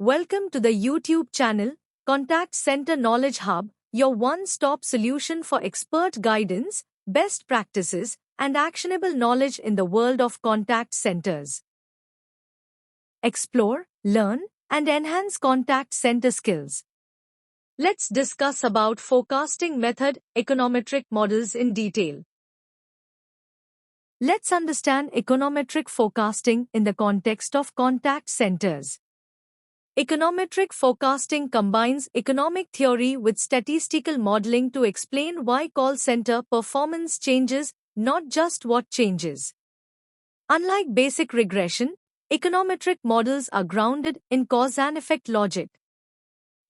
Welcome to the YouTube channel, Contact Center Knowledge Hub, your one-stop solution for expert guidance, best practices, and actionable knowledge in the world of contact centers. Explore, learn, and enhance contact center skills. Let's discuss about forecasting method, econometric models in detail. Let's understand econometric forecasting in the context of contact centers. Econometric forecasting combines economic theory with statistical modeling to explain why call center performance changes, not just what changes. Unlike basic regression, econometric models are grounded in cause and effect logic.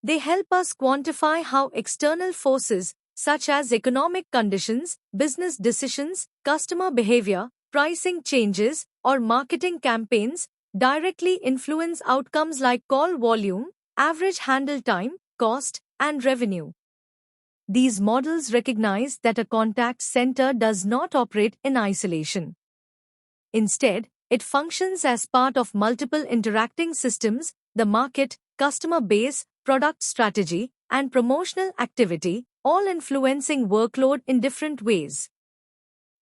They help us quantify how external forces, such as economic conditions, business decisions, customer behavior, pricing changes, or marketing campaigns, directly influence outcomes like call volume, average handle time, cost, and revenue. These models recognize that a contact center does not operate in isolation. Instead, it functions as part of multiple interacting systems: the market, customer base, product strategy, and promotional activity, all influencing workload in different ways.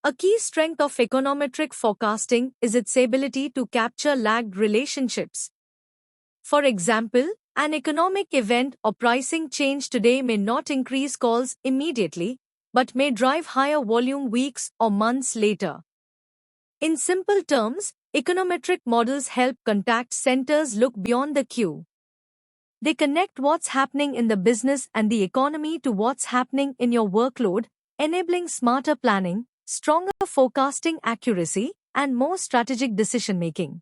A key strength of econometric forecasting is its ability to capture lagged relationships. For example, an economic event or pricing change today may not increase calls immediately, but may drive higher volume weeks or months later. In simple terms, econometric models help contact centers look beyond the queue. They connect what's happening in the business and the economy to what's happening in your workload, enabling smarter planning, stronger forecasting accuracy, and more strategic decision-making.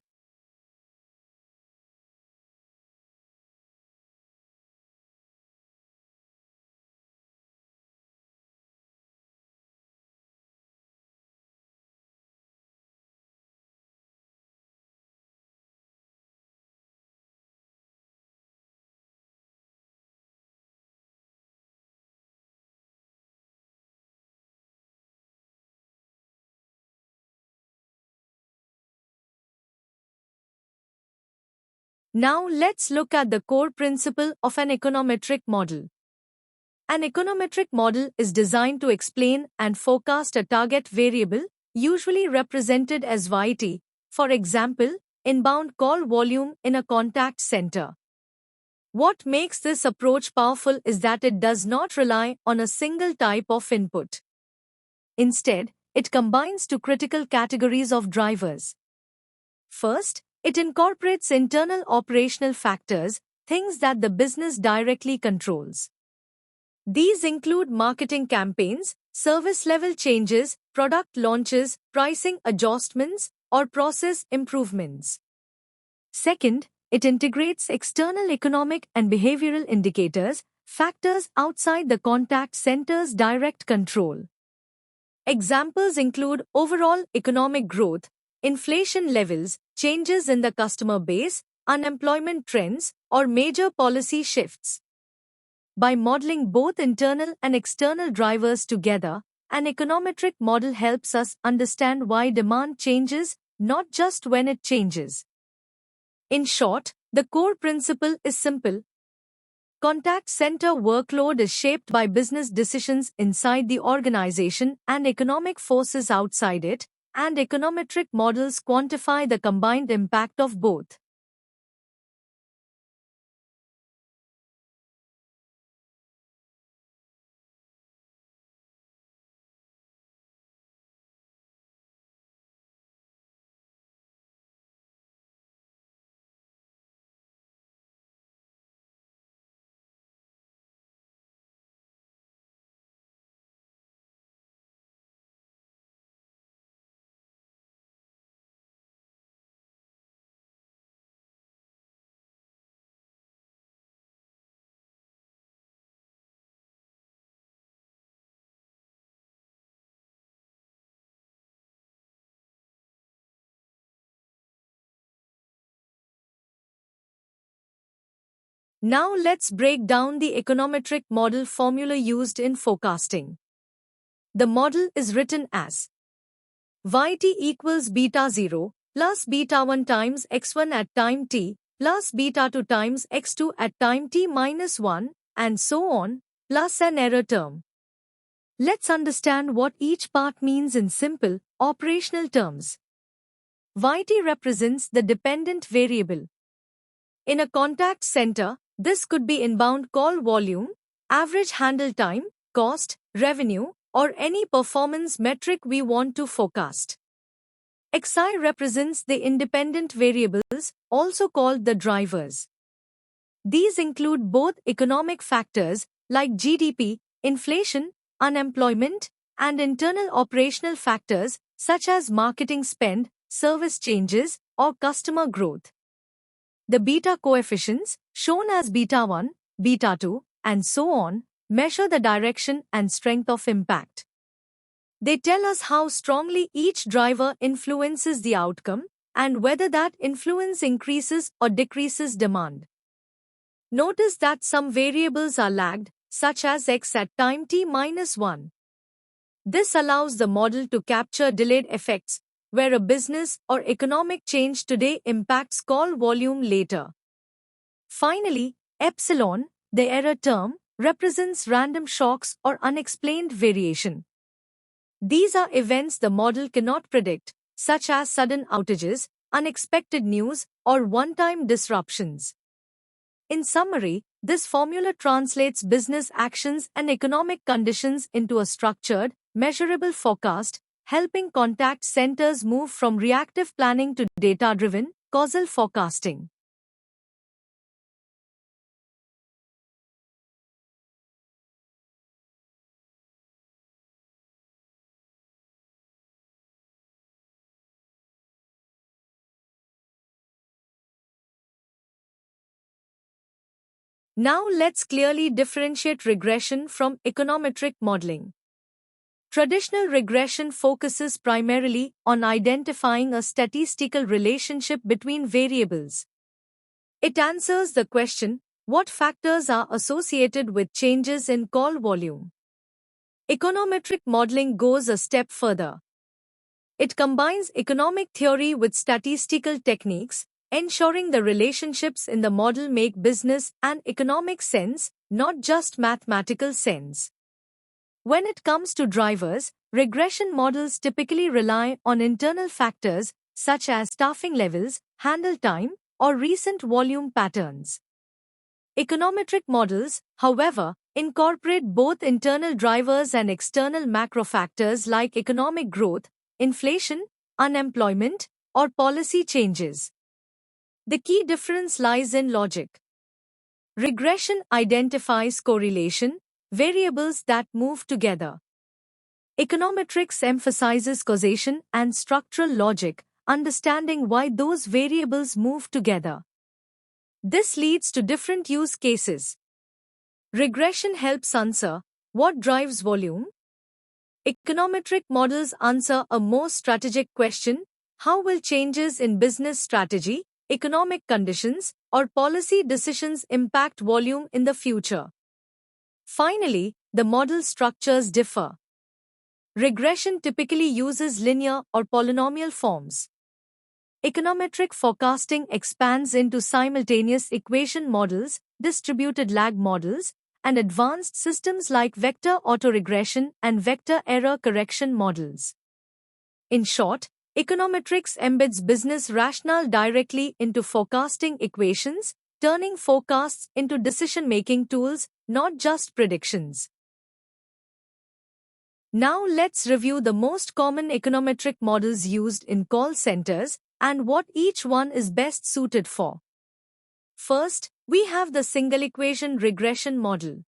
Now let's look at the core principle of an econometric model. An econometric model is designed to explain and forecast a target variable, usually represented as YT, for example, inbound call volume in a contact center. What makes this approach powerful is that it does not rely on a single type of input. Instead, it combines two critical categories of drivers. First, it incorporates internal operational factors, things that the business directly controls. These include marketing campaigns, service level changes, product launches, pricing adjustments, or process improvements. Second, it integrates external economic and behavioral indicators, factors outside the contact center's direct control. Examples include overall economic growth, inflation levels, changes in the customer base, unemployment trends, or major policy shifts. By modeling both internal and external drivers together, an econometric model helps us understand why demand changes, not just when it changes. In short, the core principle is simple. Contact center workload is shaped by business decisions inside the organization and economic forces outside it, and econometric models quantify the combined impact of both. Now let's break down the econometric model formula used in forecasting. The model is written as YT equals beta 0 plus beta 1 times x1 at time t, plus beta 2 times x2 at time t minus 1, and so on, plus an error term. Let's understand what each part means in simple, operational terms. Yt represents the dependent variable. In a contact center, this could be inbound call volume, average handle time, cost, revenue, or any performance metric we want to forecast. Xi represents the independent variables, also called the drivers. These include both economic factors like GDP, inflation, unemployment, and internal operational factors such as marketing spend, service changes, or customer growth. The beta coefficients, shown as beta 1, beta 2, and so on, measure the direction and strength of impact. They tell us how strongly each driver influences the outcome and whether that influence increases or decreases demand. Notice that some variables are lagged, such as x at time t minus 1. This allows the model to capture delayed effects, where a business or economic change today impacts call volume later. Finally, epsilon, the error term, represents random shocks or unexplained variation. These are events the model cannot predict, such as sudden outages, unexpected news, or one-time disruptions. In summary, this formula translates business actions and economic conditions into a structured, measurable forecast, helping contact centers move from reactive planning to data-driven, causal forecasting. Now let's clearly differentiate regression from econometric modeling. Traditional regression focuses primarily on identifying a statistical relationship between variables. It answers the question, what factors are associated with changes in call volume? Econometric modeling goes a step further. It combines economic theory with statistical techniques, ensuring the relationships in the model make business and economic sense, not just mathematical sense. When it comes to drivers, regression models typically rely on internal factors such as staffing levels, handle time, or recent volume patterns. Econometric models, however, incorporate both internal drivers and external macro factors like economic growth, inflation, unemployment, or policy changes. The key difference lies in logic. Regression identifies correlation, variables that move together. Econometrics emphasizes causation and structural logic, understanding why those variables move together. This leads to different use cases. Regression helps answer, what drives volume? Econometric models answer a more strategic question, how will changes in business strategy, economic conditions, or policy decisions impact volume in the future? Finally, the model structures differ. Regression typically uses linear or polynomial forms. Econometric forecasting expands into simultaneous equation models, distributed lag models, and advanced systems like vector autoregression and vector error correction models. In short, econometrics embeds business rationale directly into forecasting equations, turning forecasts into decision-making tools, not just predictions. Now let's review the most common econometric models used in call centers and what each one is best suited for. First, we have the single equation regression model.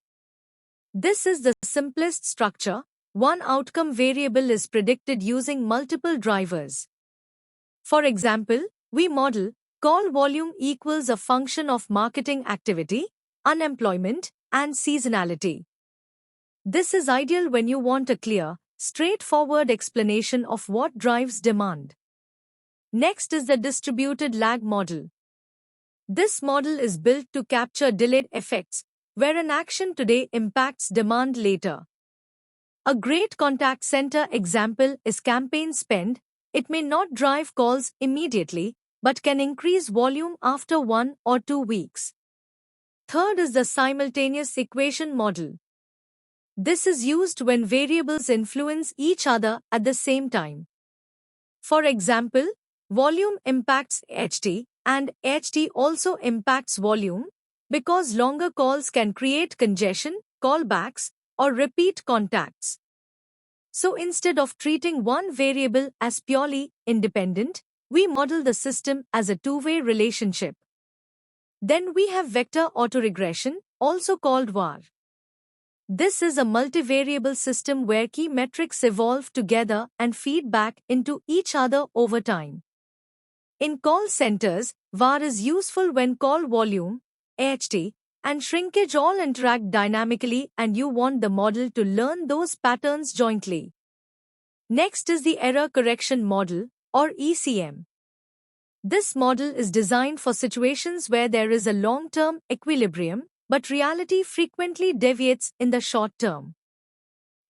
This is the simplest structure. One outcome variable is predicted using multiple drivers. For example, we model call volume equals a function of marketing activity, unemployment, and seasonality. This is ideal when you want a clear, straightforward explanation of what drives demand. Next is the distributed lag model. This model is built to capture delayed effects, where an action today impacts demand later. A great contact center example is campaign spend. It may not drive calls immediately, but can increase volume after 1 or 2 weeks. Third is the simultaneous equation model. This is used when variables influence each other at the same time. For example, volume impacts HT, and HT also impacts volume, because longer calls can create congestion, callbacks, or repeat contacts. So instead of treating one variable as purely independent, we model the system as a two-way relationship. Then we have vector autoregression, also called VAR. This is a multivariable system where key metrics evolve together and feed back into each other over time. In call centers, VAR is useful when call volume, AHT, and shrinkage all interact dynamically and you want the model to learn those patterns jointly. Next is the error correction model, or ECM. This model is designed for situations where there is a long-term equilibrium, but reality frequently deviates in the short term.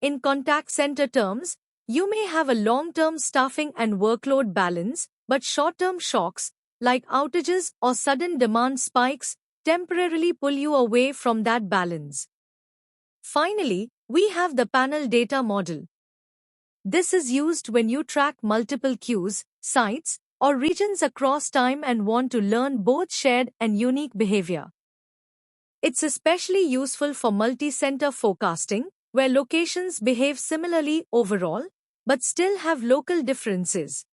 In contact center terms, you may have a long-term staffing and workload balance, but short-term shocks, like outages or sudden demand spikes, temporarily pull you away from that balance. Finally, we have the panel data model. This is used when you track multiple queues, sites, or regions across time and want to learn both shared and unique behavior. It's especially useful for multi-center forecasting, where locations behave similarly overall, but still have local differences.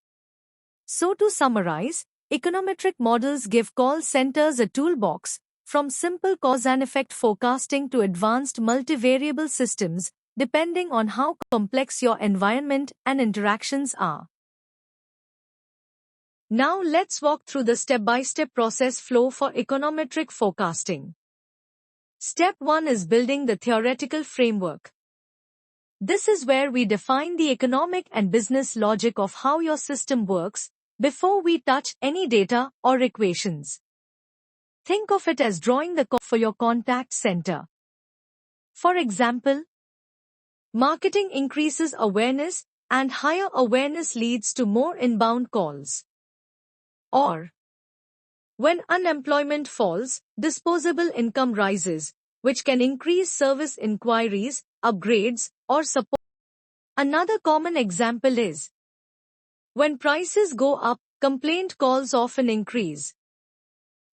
So to summarize, econometric models give call centers a toolbox, from simple cause and effect forecasting to advanced multivariable systems, depending on how complex your environment and interactions are. Now let's walk through the step-by-step process flow for econometric forecasting. Step 1 is building the theoretical framework. This is where we define the economic and business logic of how your system works before we touch any data or equations. Think of it as drawing the curve for your contact center. For example, marketing increases awareness, and higher awareness leads to more inbound calls. Or, when unemployment falls, disposable income rises, which can increase service inquiries, upgrades, or support. Another common example is, when prices go up, complaint calls often increase.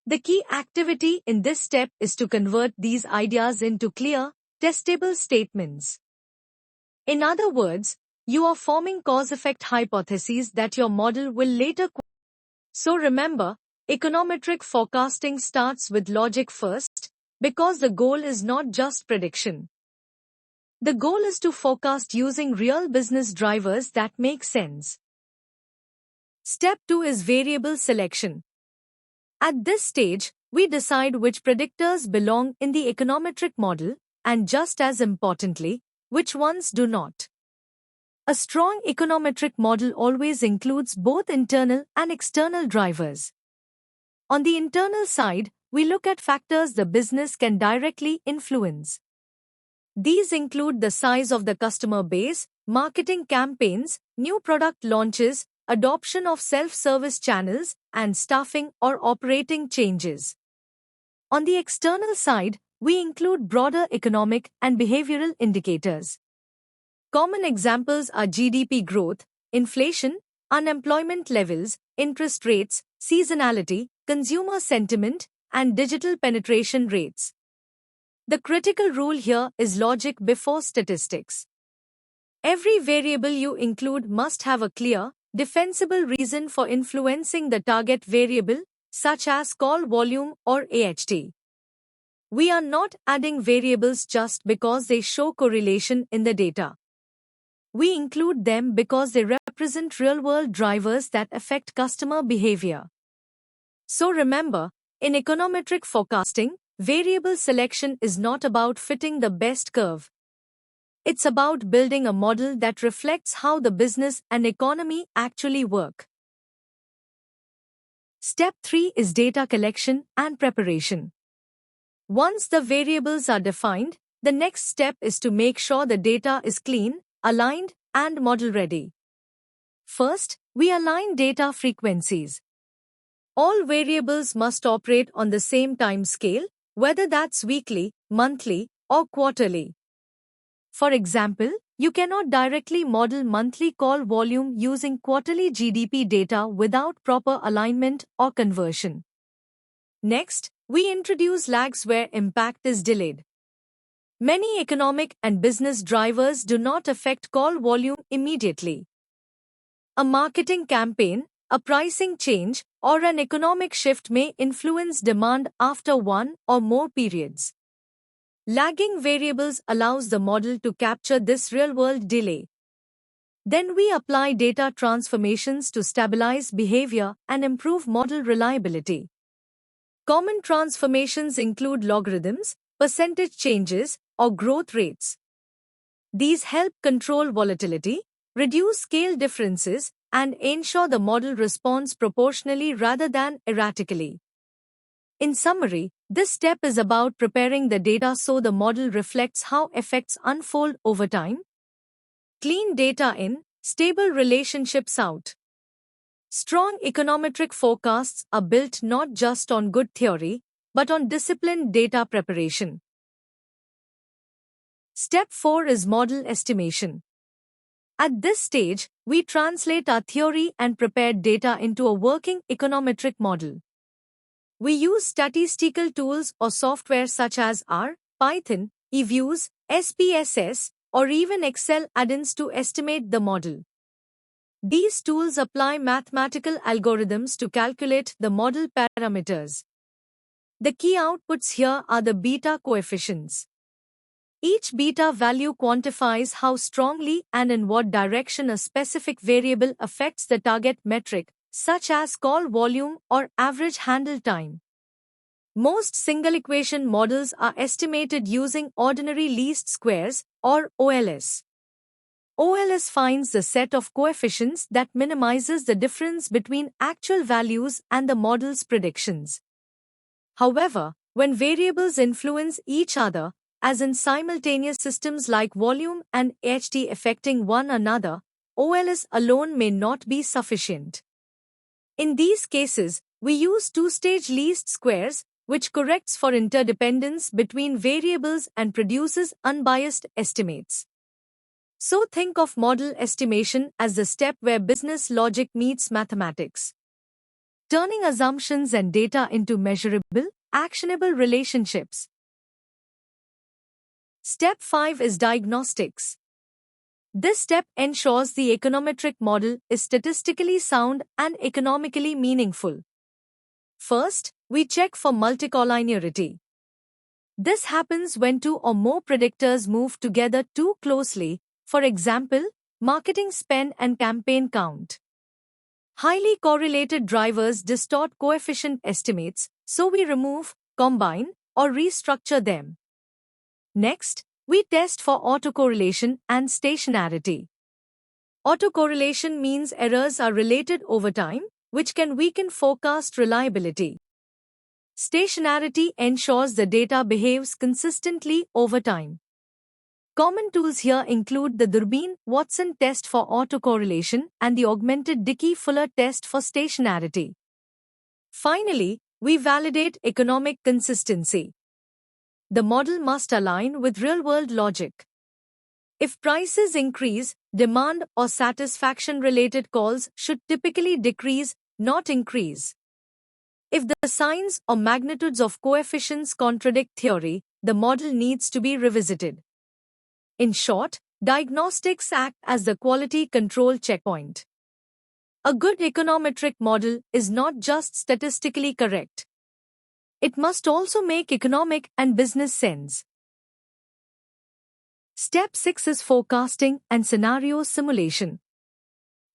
The key activity in this step is to convert these ideas into clear, testable statements. In other words, you are forming cause-effect hypotheses that your model will later. So remember, econometric forecasting starts with logic first, because the goal is not just prediction. The goal is to forecast using real business drivers that make sense. Step 2 is variable selection. At this stage, we decide which predictors belong in the econometric model, and just as importantly, which ones do not. A strong econometric model always includes both internal and external drivers. On the internal side, we look at factors the business can directly influence. These include the size of the customer base, marketing campaigns, new product launches, adoption of self-service channels, and staffing or operating changes. On the external side, we include broader economic and behavioral indicators. Common examples are GDP growth, inflation, unemployment levels, interest rates, seasonality, consumer sentiment, and digital penetration rates. The critical rule here is logic before statistics. Every variable you include must have a clear, defensible reason for influencing the target variable, such as call volume or AHT. We are not adding variables just because they show correlation in the data. We include them because they represent real-world drivers that affect customer behavior. So remember, in econometric forecasting, variable selection is not about fitting the best curve. It's about building a model that reflects how the business and economy actually work. Step 3 is data collection and preparation. Once the variables are defined, the next step is to make sure the data is clean, aligned, and model-ready. First, we align data frequencies. All variables must operate on the same time scale, whether that's weekly, monthly, or quarterly. For example, you cannot directly model monthly call volume using quarterly GDP data without proper alignment or conversion. Next, we introduce lags where impact is delayed. Many economic and business drivers do not affect call volume immediately. A marketing campaign, a pricing change, or an economic shift may influence demand after one or more periods. Lagging variables allows the model to capture this real-world delay. Then we apply data transformations to stabilize behavior and improve model reliability. Common transformations include logarithms, percentage changes, or growth rates. These help control volatility, reduce scale differences, and ensure the model responds proportionally rather than erratically. In summary, this step is about preparing the data so the model reflects how effects unfold over time. Clean data in, stable relationships out. Strong econometric forecasts are built not just on good theory, but on disciplined data preparation. Step 4 is model estimation. At this stage, we translate our theory and prepared data into a working econometric model. We use statistical tools or software such as R, Python, eViews, SPSS, or even Excel add-ins to estimate the model. These tools apply mathematical algorithms to calculate the model parameters. The key outputs here are the beta coefficients. Each beta value quantifies how strongly and in what direction a specific variable affects the target metric, such as call volume or average handle time. Most single equation models are estimated using ordinary least squares, or OLS. OLS finds the set of coefficients that minimizes the difference between actual values and the model's predictions. However, when variables influence each other, as in simultaneous systems like volume and HT affecting one another, OLS alone may not be sufficient. In these cases, we use two-stage least squares, which corrects for interdependence between variables and produces unbiased estimates. So think of model estimation as the step where business logic meets mathematics, turning assumptions and data into measurable, actionable relationships. Step 5 is diagnostics. This step ensures the econometric model is statistically sound and economically meaningful. First, we check for multicollinearity. This happens when two or more predictors move together too closely, for example, marketing spend and campaign count. Highly correlated drivers distort coefficient estimates, so we remove, combine, or restructure them. Next, we test for autocorrelation and stationarity. Autocorrelation means errors are related over time, which can weaken forecast reliability. Stationarity ensures the data behaves consistently over time. Common tools here include the Durbin-Watson test for autocorrelation and the augmented Dickey-Fuller test for stationarity. Finally, we validate economic consistency. The model must align with real-world logic. If prices increase, demand or satisfaction-related calls should typically decrease, not increase. If the signs or magnitudes of coefficients contradict theory, the model needs to be revisited. In short, diagnostics act as the quality control checkpoint. A good econometric model is not just statistically correct. It must also make economic and business sense. Step 6 is forecasting and scenario simulation.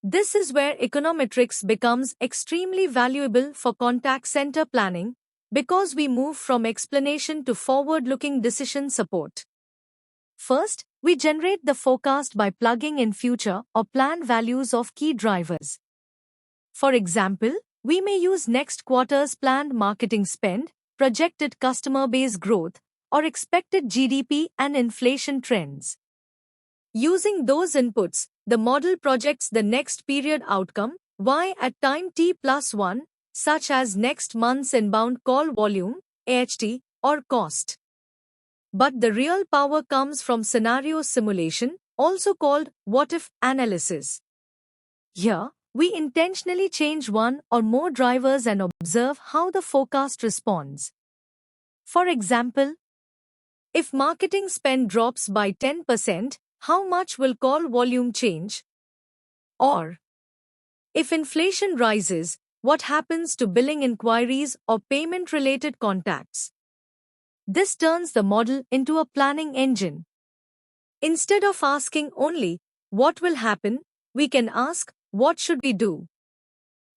This is where econometrics becomes extremely valuable for contact center planning because we move from explanation to forward-looking decision support. First, we generate the forecast by plugging in future or planned values of key drivers. For example, we may use next quarter's planned marketing spend, projected customer base growth, or expected GDP and inflation trends. Using those inputs, the model projects the next period outcome, y at time t plus 1, such as next month's inbound call volume, AHT, or cost. But the real power comes from scenario simulation, also called what-if analysis. Here, we intentionally change one or more drivers and observe how the forecast responds. For example, if marketing spend drops by 10%, how much will call volume change? Or, if inflation rises, what happens to billing inquiries or payment-related contacts? This turns the model into a planning engine. Instead of asking only, what will happen, we can ask, what should we do?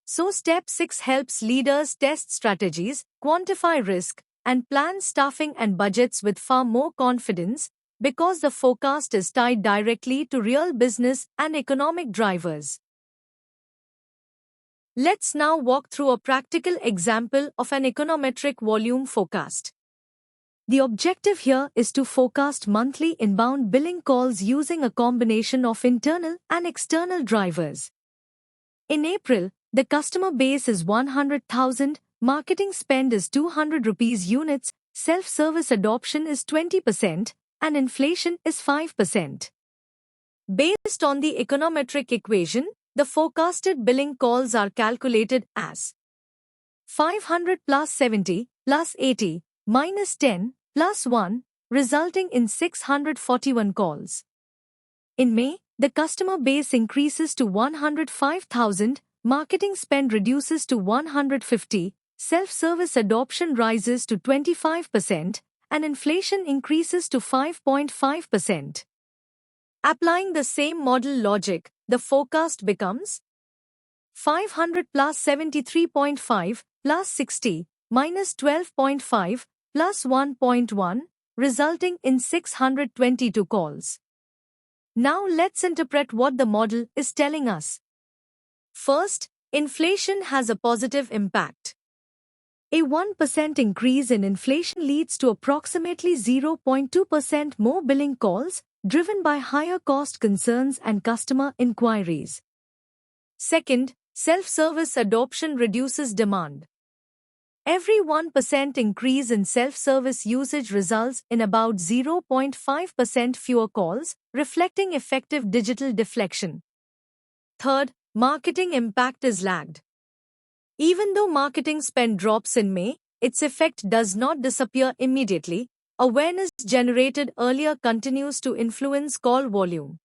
So Step 6 helps leaders test strategies, quantify risk, and plan staffing and budgets with far more confidence because the forecast is tied directly to real business and economic drivers. Let's now walk through a practical example of an econometric volume forecast. The objective here is to forecast monthly inbound billing calls using a combination of internal and external drivers. In April, the customer base is 100,000, marketing spend is 200 rupees units, self-service adoption is 20%, and inflation is 5%. Based on the econometric equation, the forecasted billing calls are calculated as 500 plus 70 plus 80 minus 10 plus 1, resulting in 641 calls. In May, the customer base increases to 105,000, marketing spend reduces to 150, self-service adoption rises to 25%, and inflation increases to 5.5%. Applying the same model logic, the forecast becomes 500 plus 73.5 plus 60 minus 12.5 plus 1.1, resulting in 622 calls. Now let's interpret what the model is telling us. First, inflation has a positive impact. A 1% increase in inflation leads to approximately 0.2% more billing calls, driven by higher cost concerns and customer inquiries. Second, self-service adoption reduces demand. Every 1% increase in self-service usage results in about 0.5% fewer calls, reflecting effective digital deflection. Third, marketing impact is lagged. Even though marketing spend drops in May, its effect does not disappear immediately. Awareness generated earlier continues to influence call volume.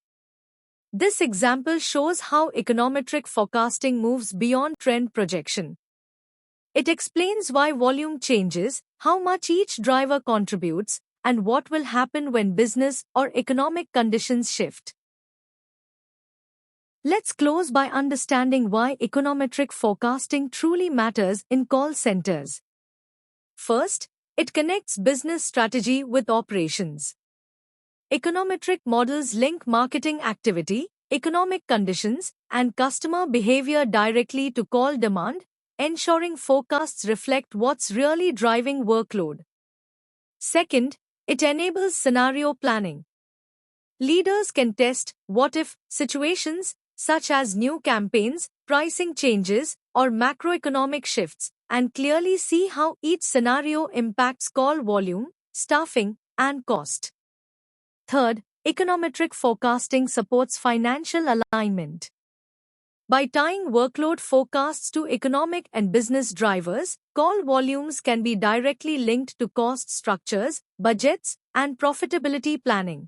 This example shows how econometric forecasting moves beyond trend projection. It explains why volume changes, how much each driver contributes, and what will happen when business or economic conditions shift. Let's close by understanding why econometric forecasting truly matters in call centers. First, it connects business strategy with operations. Econometric models link marketing activity, economic conditions, and customer behavior directly to call demand, ensuring forecasts reflect what's really driving workload. Second, it enables scenario planning. Leaders can test what-if situations, such as new campaigns, pricing changes, or macroeconomic shifts, and clearly see how each scenario impacts call volume, staffing, and cost. Third, econometric forecasting supports financial alignment. By tying workload forecasts to economic and business drivers, call volumes can be directly linked to cost structures, budgets, and profitability planning.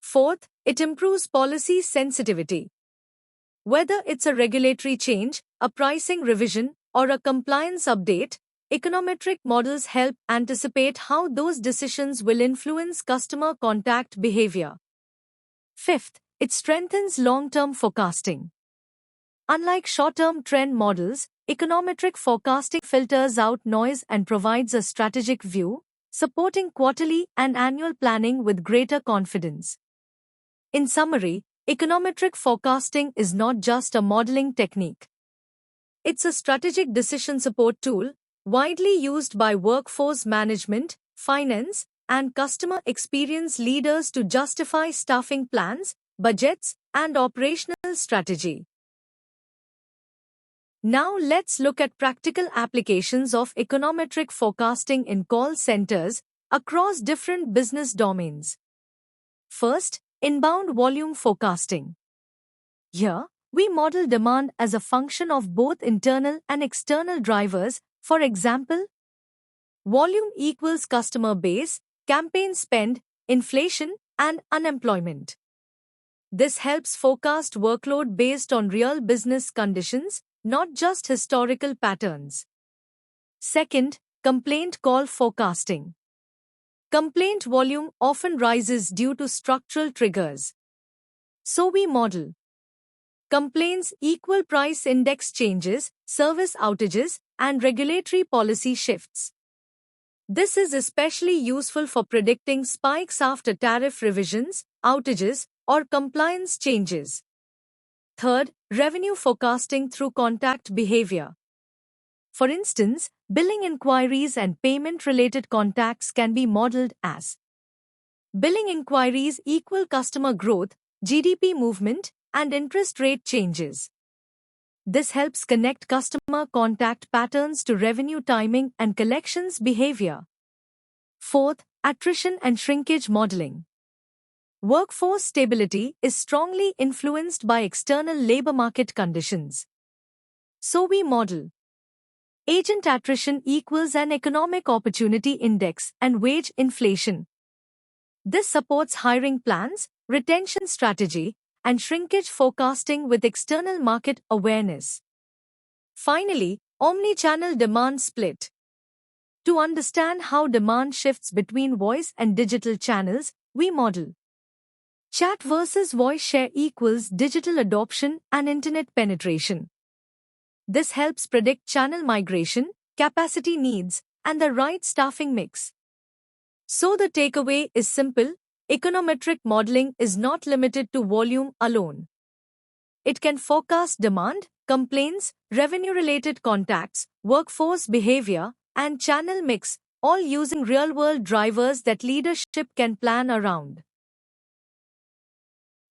Fourth, it improves policy sensitivity. Whether it's a regulatory change, a pricing revision, or a compliance update, econometric models help anticipate how those decisions will influence customer contact behavior. Fifth, it strengthens long-term forecasting. Unlike short-term trend models, econometric forecasting filters out noise and provides a strategic view, supporting quarterly and annual planning with greater confidence. In summary, econometric forecasting is not just a modeling technique. It's a strategic decision support tool, widely used by workforce management, finance, and customer experience leaders to justify staffing plans, budgets, and operational strategy. Now let's look at practical applications of econometric forecasting in call centers across different business domains. First, inbound volume forecasting. Here, we model demand as a function of both internal and external drivers. For example, volume equals customer base, campaign spend, inflation, and unemployment. This helps forecast workload based on real business conditions, not just historical patterns. Second, complaint call forecasting. Complaint volume often rises due to structural triggers. So we model complaints equal price index changes, service outages, and regulatory policy shifts. This is especially useful for predicting spikes after tariff revisions, outages, or compliance changes. Third, revenue forecasting through contact behavior. For instance, billing inquiries and payment-related contacts can be modeled as billing inquiries equal customer growth, GDP movement, and interest rate changes. This helps connect customer contact patterns to revenue timing and collections behavior. Fourth, attrition and shrinkage modeling. Workforce stability is strongly influenced by external labor market conditions. So we model agent attrition equals an economic opportunity index and wage inflation. This supports hiring plans, retention strategy, and shrinkage forecasting with external market awareness. Finally, omnichannel demand split. To understand how demand shifts between voice and digital channels, we model chat versus voice share equals digital adoption and internet penetration. This helps predict channel migration, capacity needs, and the right staffing mix. So the takeaway is simple: econometric modeling is not limited to volume alone. It can forecast demand, complaints, revenue-related contacts, workforce behavior, and channel mix, all using real-world drivers that leadership can plan around.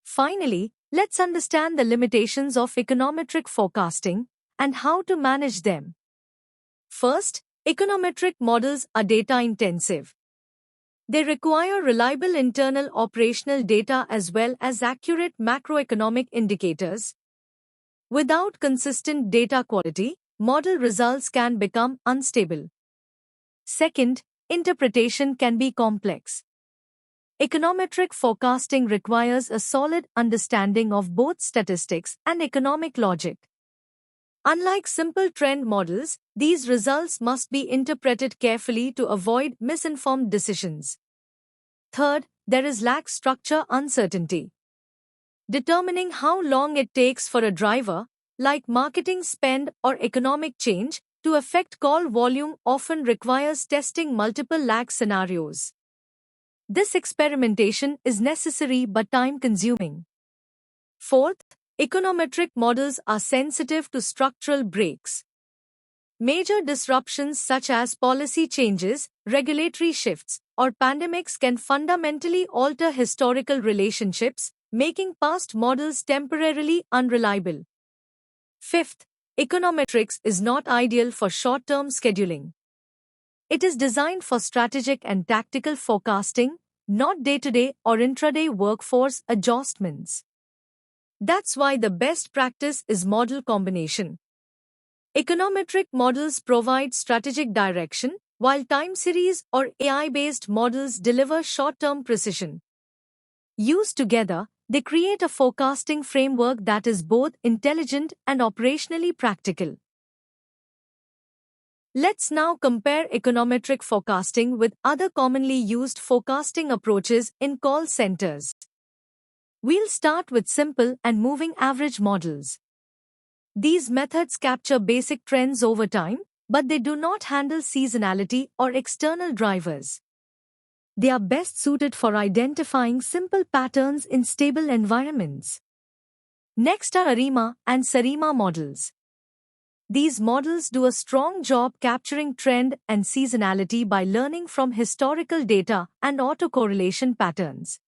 Finally, let's understand the limitations of econometric forecasting and how to manage them. First, econometric models are data-intensive. They require reliable internal operational data as well as accurate macroeconomic indicators. Without consistent data quality, model results can become unstable. Second, interpretation can be complex. Econometric forecasting requires a solid understanding of both statistics and economic logic. Unlike simple trend models, these results must be interpreted carefully to avoid misinformed decisions. Third, there is lag structure uncertainty. Determining how long it takes for a driver, like marketing spend or economic change, to affect call volume often requires testing multiple lag scenarios. This experimentation is necessary but time-consuming. Fourth, econometric models are sensitive to structural breaks. Major disruptions such as policy changes, regulatory shifts, or pandemics can fundamentally alter historical relationships, making past models temporarily unreliable. Fifth, econometrics is not ideal for short-term scheduling. It is designed for strategic and tactical forecasting, not day-to-day or intraday workforce adjustments. That's why the best practice is model combination. Econometric models provide strategic direction, while time series or AI-based models deliver short-term precision. Used together, they create a forecasting framework that is both intelligent and operationally practical. Let's now compare econometric forecasting with other commonly used forecasting approaches in call centers. We'll start with simple and moving average models. These methods capture basic trends over time, but they do not handle seasonality or external drivers. They are best suited for identifying simple patterns in stable environments. Next are ARIMA and SARIMA models. These models do a strong job capturing trend and seasonality by learning from historical data and autocorrelation patterns.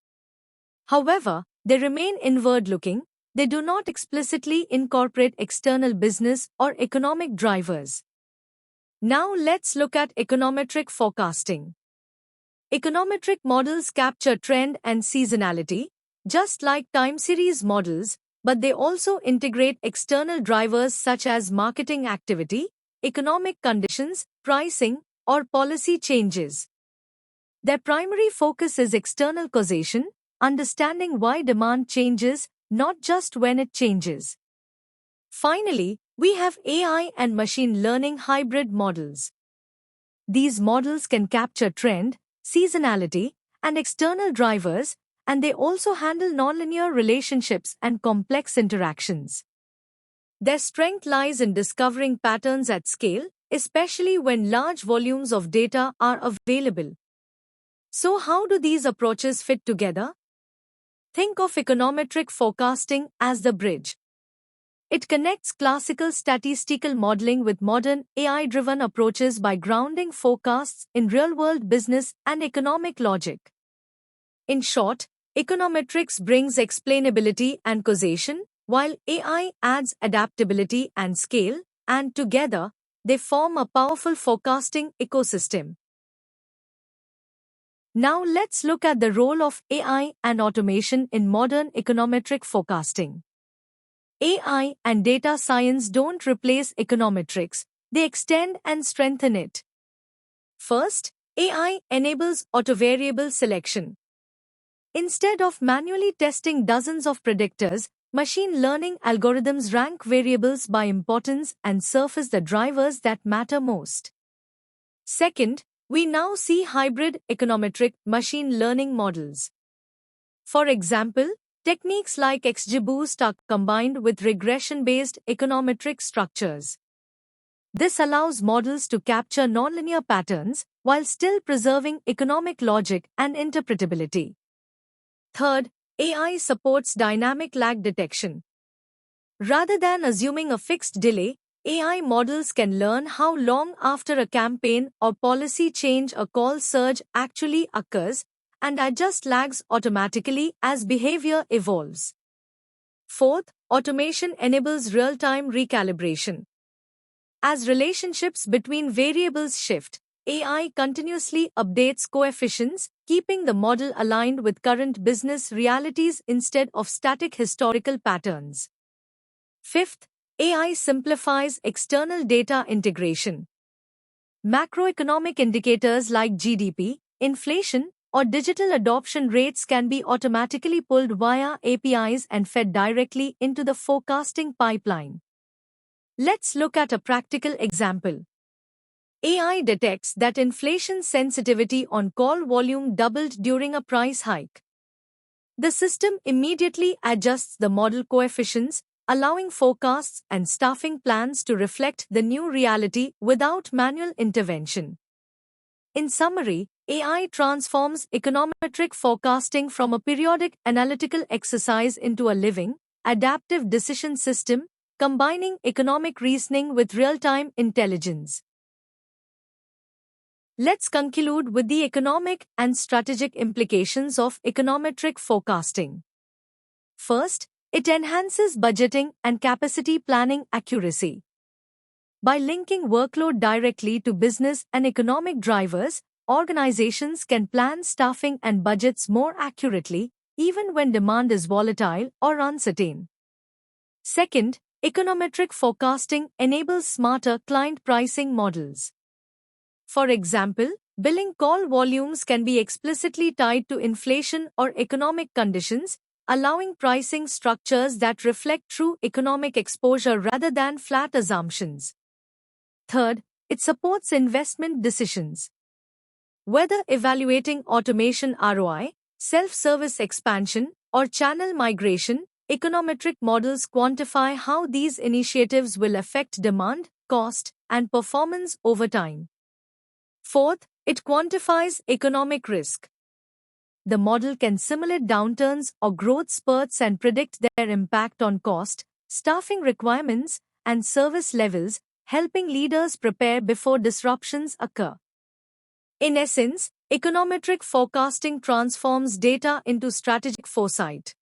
However, they remain inward-looking, they do not explicitly incorporate external business or economic drivers. Now let's look at econometric forecasting. Econometric models capture trend and seasonality, just like time series models, but they also integrate external drivers such as marketing activity, economic conditions, pricing, or policy changes. Their primary focus is external causation, understanding why demand changes, not just when it changes. Finally, we have AI and machine learning hybrid models. These models can capture trend, seasonality, and external drivers, and they also handle nonlinear relationships and complex interactions. Their strength lies in discovering patterns at scale, especially when large volumes of data are available. So, how do these approaches fit together? Think of econometric forecasting as the bridge. It connects classical statistical modeling with modern AI-driven approaches by grounding forecasts in real-world business and economic logic. In short, econometrics brings explainability and causation, while AI adds adaptability and scale, and together, they form a powerful forecasting ecosystem. Now let's look at the role of AI and automation in modern econometric forecasting. AI and data science don't replace econometrics, they extend and strengthen it. First, AI enables autovariable selection. Instead of manually testing dozens of predictors, machine learning algorithms rank variables by importance and surface the drivers that matter most. Second, we now see hybrid econometric machine learning models. For example, techniques like XGBoost are combined with regression-based econometric structures. This allows models to capture nonlinear patterns while still preserving economic logic and interpretability. Third, AI supports dynamic lag detection. Rather than assuming a fixed delay, AI models can learn how long after a campaign or policy change a call surge actually occurs and adjust lags automatically as behavior evolves. Fourth, automation enables real-time recalibration. As relationships between variables shift, AI continuously updates coefficients, keeping the model aligned with current business realities instead of static historical patterns. Fifth, AI simplifies external data integration. Macroeconomic indicators like GDP, inflation, or digital adoption rates can be automatically pulled via APIs and fed directly into the forecasting pipeline. Let's look at a practical example. AI detects that inflation sensitivity on call volume doubled during a price hike. The system immediately adjusts the model coefficients, allowing forecasts and staffing plans to reflect the new reality without manual intervention. In summary, AI transforms econometric forecasting from a periodic analytical exercise into a living, adaptive decision system, combining economic reasoning with real-time intelligence. Let's conclude with the economic and strategic implications of econometric forecasting. First, it enhances budgeting and capacity planning accuracy. By linking workload directly to business and economic drivers, organizations can plan staffing and budgets more accurately, even when demand is volatile or uncertain. Second, econometric forecasting enables smarter client pricing models. For example, billing call volumes can be explicitly tied to inflation or economic conditions, allowing pricing structures that reflect true economic exposure rather than flat assumptions. Third, it supports investment decisions. Whether evaluating automation ROI, self-service expansion, or channel migration, econometric models quantify how these initiatives will affect demand, cost, and performance over time. Fourth, it quantifies economic risk. The model can simulate downturns or growth spurts and predict their impact on cost, staffing requirements, and service levels, helping leaders prepare before disruptions occur. In essence, econometric forecasting transforms data into strategic foresight.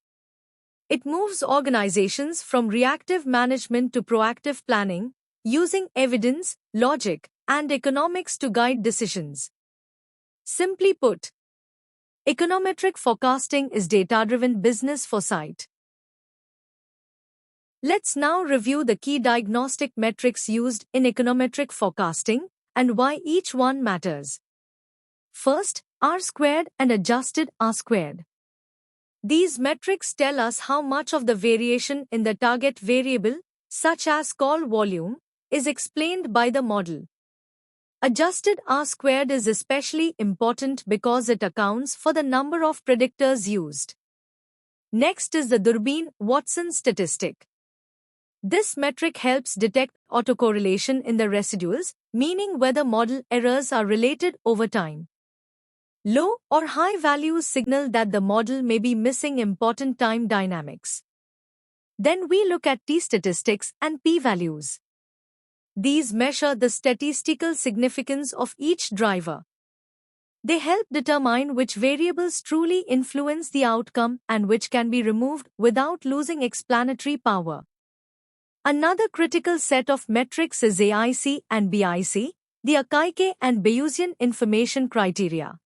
It moves organizations from reactive management to proactive planning, using evidence, logic, and economics to guide decisions. Simply put, econometric forecasting is data-driven business foresight. Let's now review the key diagnostic metrics used in econometric forecasting and why each one matters. First, R-squared and adjusted R-squared. These metrics tell us how much of the variation in the target variable, such as call volume, is explained by the model. Adjusted R-squared is especially important because it accounts for the number of predictors used. Next is the Durbin-Watson statistic. This metric helps detect autocorrelation in the residuals, meaning whether model errors are related over time. Low or high values signal that the model may be missing important time dynamics. Then we look at t-statistics and p-values. These measure the statistical significance of each driver. They help determine which variables truly influence the outcome and which can be removed without losing explanatory power. Another critical set of metrics is AIC and BIC, the Akaike and Bayesian information criteria.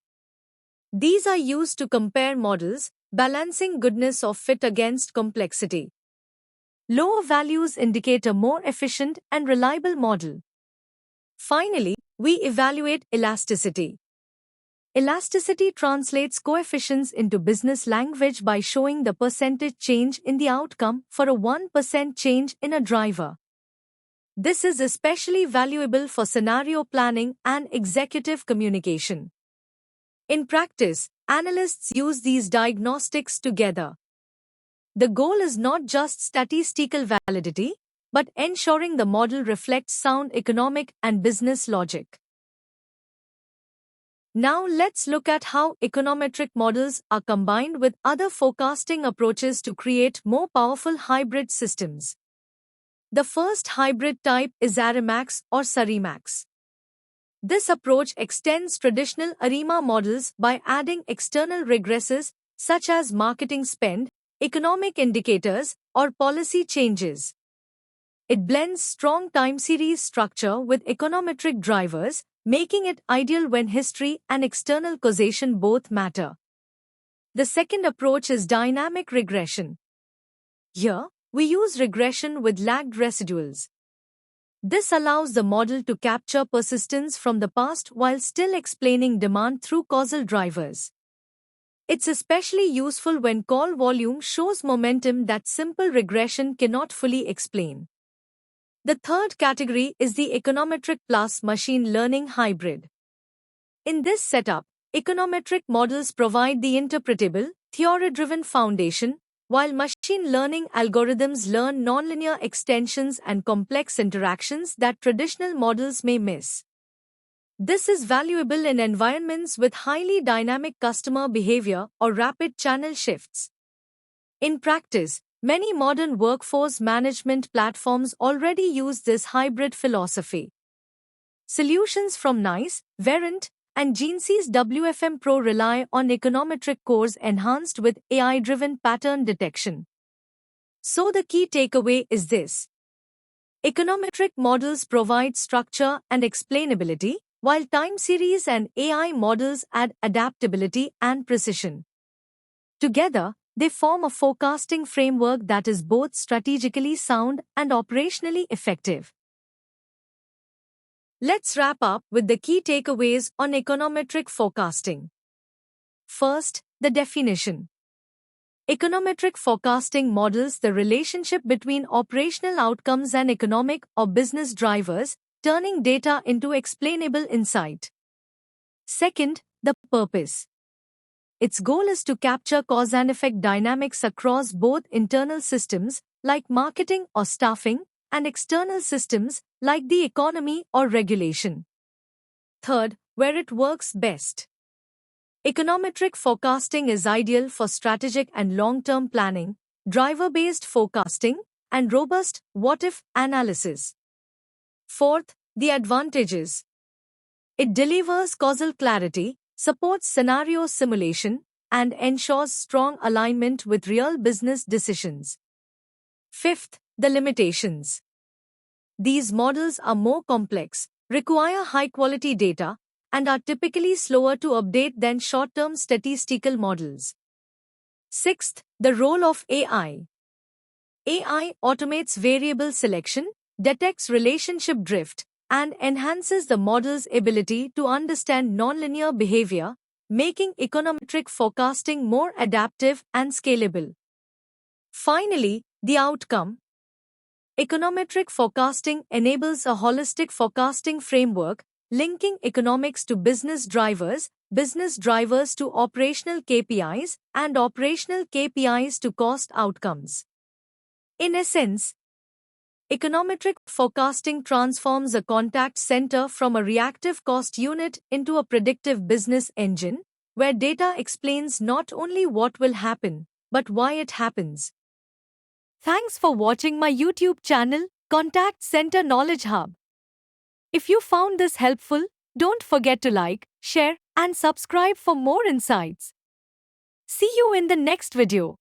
These are used to compare models, balancing goodness of fit against complexity. Lower values indicate a more efficient and reliable model. Finally, we evaluate elasticity. Elasticity translates coefficients into business language by showing the percentage change in the outcome for a 1% change in a driver. This is especially valuable for scenario planning and executive communication. In practice, analysts use these diagnostics together. The goal is not just statistical validity, but ensuring the model reflects sound economic and business logic. Now let's look at how econometric models are combined with other forecasting approaches to create more powerful hybrid systems. The first hybrid type is Aramax or Surimax. This approach extends traditional ARIMA models by adding external regressors such as marketing spend, economic indicators, or policy changes. It blends strong time series structure with econometric drivers, making it ideal when history and external causation both matter. The second approach is dynamic regression. Here, we use regression with lagged residuals. This allows the model to capture persistence from the past while still explaining demand through causal drivers. It's especially useful when call volume shows momentum that simple regression cannot fully explain. The third category is the econometric plus machine learning hybrid. In this setup, econometric models provide the interpretable, theory-driven foundation, while machine learning algorithms learn nonlinear extensions and complex interactions that traditional models may miss. This is valuable in environments with highly dynamic customer behavior or rapid channel shifts. In practice, many modern workforce management platforms already use this hybrid philosophy. Solutions from NICE, Verint, and Genesys WFM Pro rely on econometric cores enhanced with AI-driven pattern detection. So the key takeaway is this. Econometric models provide structure and explainability, while time series and AI models add adaptability and precision. Together, they form a forecasting framework that is both strategically sound and operationally effective. Let's wrap up with the key takeaways on econometric forecasting. First, the definition. Econometric forecasting models the relationship between operational outcomes and economic or business drivers, turning data into explainable insight. Second, the purpose. Its goal is to capture cause and effect dynamics across both internal systems, like marketing or staffing, and external systems, like the economy or regulation. Third, where it works best. Econometric forecasting is ideal for strategic and long-term planning, driver-based forecasting, and robust what-if analysis. Fourth, the advantages. It delivers causal clarity, supports scenario simulation, and ensures strong alignment with real business decisions. Fifth, the limitations. These models are more complex, require high-quality data, and are typically slower to update than short-term statistical models. Sixth, the role of AI. AI automates variable selection, detects relationship drift, and enhances the model's ability to understand nonlinear behavior, making econometric forecasting more adaptive and scalable. Finally, the outcome. Econometric forecasting enables a holistic forecasting framework, linking economics to business drivers to operational KPIs, and operational KPIs to cost outcomes. In essence, econometric forecasting transforms a contact center from a reactive cost unit into a predictive business engine, where data explains not only what will happen, but why it happens. Thanks for watching my YouTube channel, Contact Center Knowledge Hub. If you found this helpful, don't forget to like, share, and subscribe for more insights. See you in the next video.